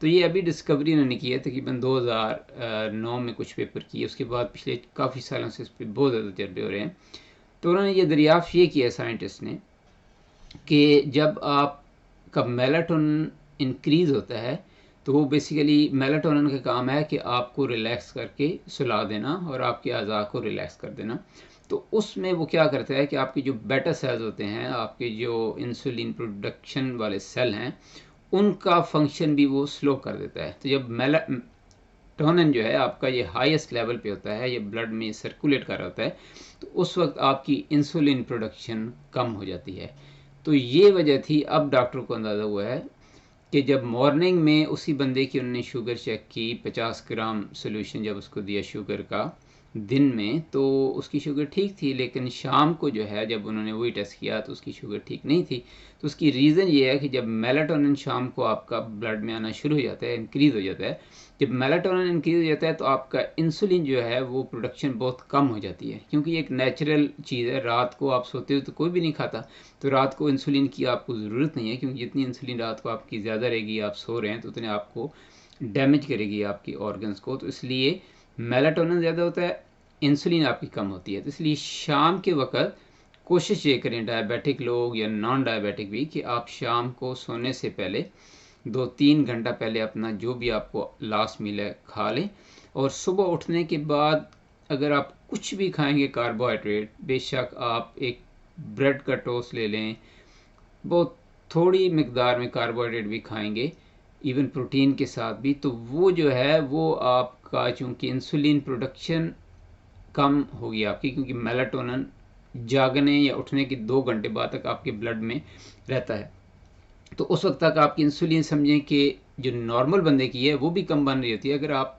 تو یہ ابھی ڈسکوری انہوں نے کی ہے، تقریباً 2009 میں کچھ پیپر کیے، اس کے بعد پچھلے کافی سالوں سے اس پہ بہت زیادہ تجربے ہو رہے ہیں۔ تو انہوں نے یہ دریافت یہ کیا سائنٹسٹ نے کہ جب آپ کا میلاٹونن انکریز ہوتا ہے تو وہ بیسیکلی میلاٹونن کا کام ہے کہ آپ کو ریلیکس کر کے سلا دینا اور آپ کے اعضاء کو ریلیکس کر دینا۔ تو اس میں وہ کیا کرتا ہے کہ آپ کے جو بیٹا سیلز ہوتے ہیں، آپ کے جو انسولین پروڈکشن والے سیل ہیں، ان کا فنکشن بھی وہ سلو کر دیتا ہے۔ تو جب میلاٹونن جو ہے آپ کا یہ ہائیسٹ لیول پہ ہوتا ہے، یہ بلڈ میں سرکولیٹ کر رہا ہوتا ہے، تو اس وقت آپ کی انسولین پروڈکشن کم ہو جاتی ہے۔ تو یہ وجہ تھی، اب ڈاکٹر کو اندازہ ہوا ہے کہ جب مارننگ میں اسی بندے کی انہوں نے شوگر چیک کی، 50 گرام سولوشن جب اس کو دیا شوگر کا دن میں، تو اس کی شوگر ٹھیک تھی، لیکن شام کو جو ہے جب انہوں نے وہی ٹیسٹ کیا تو اس کی شوگر ٹھیک نہیں تھی۔ تو اس کی ریزن یہ ہے کہ جب میلاٹونن شام کو آپ کا بلڈ میں آنا شروع ہو جاتا ہے، انکریز ہو جاتا ہے، جب میلاٹونن انکریز ہو جاتا ہے تو آپ کا انسولین جو ہے وہ پروڈکشن بہت کم ہو جاتی ہے، کیونکہ یہ ایک نیچرل چیز ہے۔ رات کو آپ سوتے ہو تو کوئی بھی نہیں کھاتا، تو رات کو انسولین کی آپ کو ضرورت نہیں ہے، کیونکہ جتنی انسولین رات کو آپ کی زیادہ رہے گی، آپ سو رہے ہیں تو اتنے آپ کو ڈیمیج کرے گی آپ کی آرگنز کو۔ تو اس لیے میلاٹونن زیادہ ہوتا ہے، انسولین آپ کی کم ہوتی ہے۔ تو اس لیے شام کے وقت کوشش یہ کریں، ڈائبیٹک لوگ یا نان ڈائبیٹک بھی، کہ آپ شام کو سونے سے پہلے 2-3 گھنٹہ پہلے اپنا جو بھی آپ کو لاسٹ میل ہے کھا لیں، اور صبح اٹھنے کے بعد اگر آپ کچھ بھی کھائیں گے کاربوہائیڈریٹ، بے شک آپ ایک بریڈ کا ٹوسٹ لے لیں، بہت تھوڑی مقدار میں کاربوہائیڈریٹ بھی کھائیں گے ایون پروٹین کے ساتھ بھی، تو وہ جو ہے وہ آپ کا چونکہ انسولین پروڈکشن کم ہوگی آپ کی، کیونکہ میلاٹونن جاگنے یا اٹھنے کے 2 گھنٹے بعد تک آپ کے بلڈ میں رہتا ہے، تو اس وقت تک آپ کی انسولین سمجھیں کہ جو نارمل بندے کی ہے وہ بھی کم بن رہی ہوتی ہے۔ اگر آپ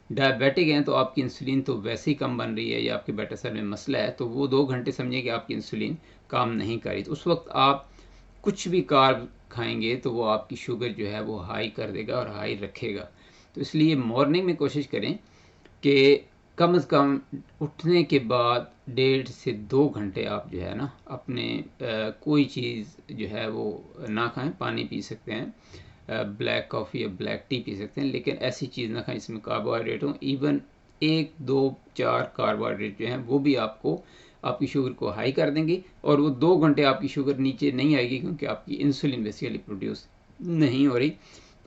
ڈائبیٹک ہیں تو آپ کی انسولین تو ویسے ہی کم بن رہی ہے، یا آپ کے بیٹا سیل میں مسئلہ ہے، تو وہ 2 گھنٹے سمجھیں کہ آپ کی انسولین کام نہیں کر رہی، تو اس وقت آپ کچھ بھی کارب کھائیں گے تو وہ آپ کی شوگر جو ہے وہ ہائی کر دے گا اور ہائی رکھے گا۔ تو اس لیے مارننگ میں کوشش کریں کہ کم از کم اٹھنے کے بعد 1.5 سے 2 گھنٹے آپ جو ہے نا اپنے کوئی چیز جو ہے وہ نہ کھائیں، پانی پی سکتے ہیں، بلیک کافی یا بلیک ٹی پی سکتے ہیں، لیکن ایسی چیز نہ کھائیں جس میں کاربوہائیڈریٹ ہوں۔ ایون 1 2 4 کاربوہائیڈریٹ جو ہیں وہ بھی آپ کو آپ کی شوگر کو ہائی کر دیں گے، اور وہ 2 گھنٹے آپ کی شوگر نیچے نہیں آئے گی، کیونکہ آپ کی انسولین بیسیکلی پروڈیوس نہیں ہو رہی۔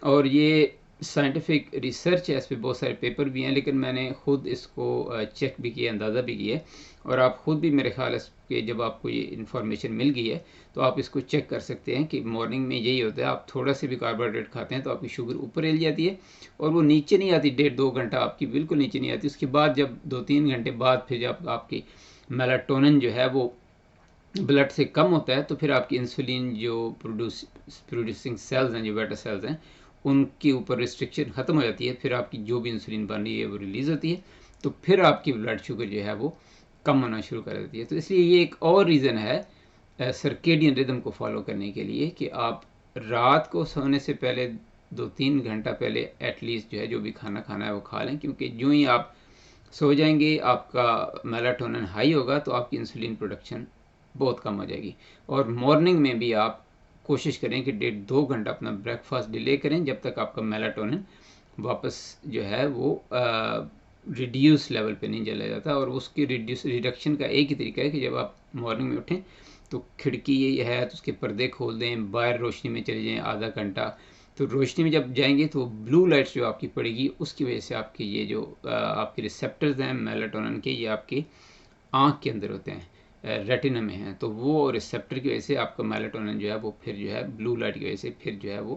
اور یہ سائنٹیفک ریسرچ ہے، اس پہ بہت سارے پیپر بھی ہیں، لیکن میں نے خود اس کو چیک بھی کیا، اندازہ بھی کیا ہے، اور آپ خود بھی میرے خیال ہے کہ جب آپ کو یہ انفارمیشن مل گئی ہے تو آپ اس کو چیک کر سکتے ہیں کہ مارننگ میں یہی ہوتا ہے، آپ تھوڑا سے بھی کاربوہائیڈریٹ کھاتے ہیں تو آپ کی شوگر اوپر ہل جاتی ہے، اور وہ نیچے نہیں آتی، 1.5-2 گھنٹہ آپ کی بالکل نیچے نہیں آتی۔ اس کے بعد جب 2-3 گھنٹے بعد پھر جب آپ کی میلاٹونن جو ہے وہ بلڈ سے کم ہوتا ہے، تو پھر آپ کی انسولین جو پروڈیوسنگ سیلز ہیں، جو بیٹا سیلز ہیں، ان کے اوپر ریسٹرکشن ختم ہو جاتی ہے، پھر آپ کی جو بھی انسولین بن رہی ہے وہ ریلیز ہوتی ہے، تو پھر آپ کی بلڈ شوگر جو ہے وہ کم ہونا شروع کر دیتی ہے۔ تو اس لیے یہ ایک اور ریزن ہے سرکیڈین ردم کو فالو کرنے کے لیے، کہ آپ رات کو سونے سے پہلے 2-3 گھنٹہ پہلے ایٹ لیسٹ جو ہے جو بھی کھانا کھانا ہے وہ کھا لیں، کیونکہ جو ہی آپ سو جائیں گے آپ کا میلاٹونن ہائی ہوگا تو آپ کی انسولین پروڈکشن بہت کم ہو جائے گی۔ اور مارننگ میں بھی آپ کوشش کریں کہ 1.5-2 گھنٹہ اپنا بریک فاسٹ ڈیلے کریں، جب تک آپ کا میلاٹونن واپس جو ہے وہ ریڈیوس لیول پہ نہیں چلا جاتا۔ اور اس کی ریڈکشن کا ایک ہی طریقہ ہے کہ جب آپ مارننگ میں اٹھیں تو کھڑکی یہ ہے تو اس کے پردے کھول دیں، باہر روشنی میں چلے جائیں آدھا گھنٹہ، تو روشنی میں جب جائیں گے تو بلو لائٹس جو آپ کی پڑے گی اس کی وجہ سے آپ کے یہ جو آپ کے ریسیپٹرز ہیں میلاٹونن کے، یہ آپ کے آنکھ کے اندر ہوتے ہیں، ریٹنا میں ہیں، تو وہ ریسیپٹر کی وجہ سے آپ کا میلاٹونن جو ہے وہ پھر جو ہے بلو لائٹ کی وجہ سے پھر جو ہے وہ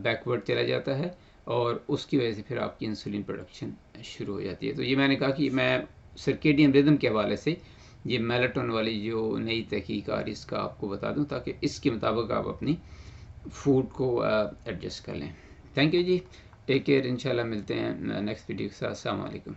بیکورڈ چلا جاتا ہے، اور اس کی وجہ سے پھر آپ کی انسولین پروڈکشن شروع ہو جاتی ہے۔ تو یہ میں نے کہا کہ میں سرکیڈین ردم کے حوالے سے یہ میلاٹونن والی جو نئی تحقیق آ رہی اس کا آپ کو بتا دوں، تاکہ اس کے مطابق آپ اپنی فوڈ کو ایڈجسٹ کر لیں۔ تھینک یو جی، ٹیک کیئر، انشاءاللہ ملتے ہیں نیکسٹ ویڈیو کے ساتھ۔ السلام علیکم۔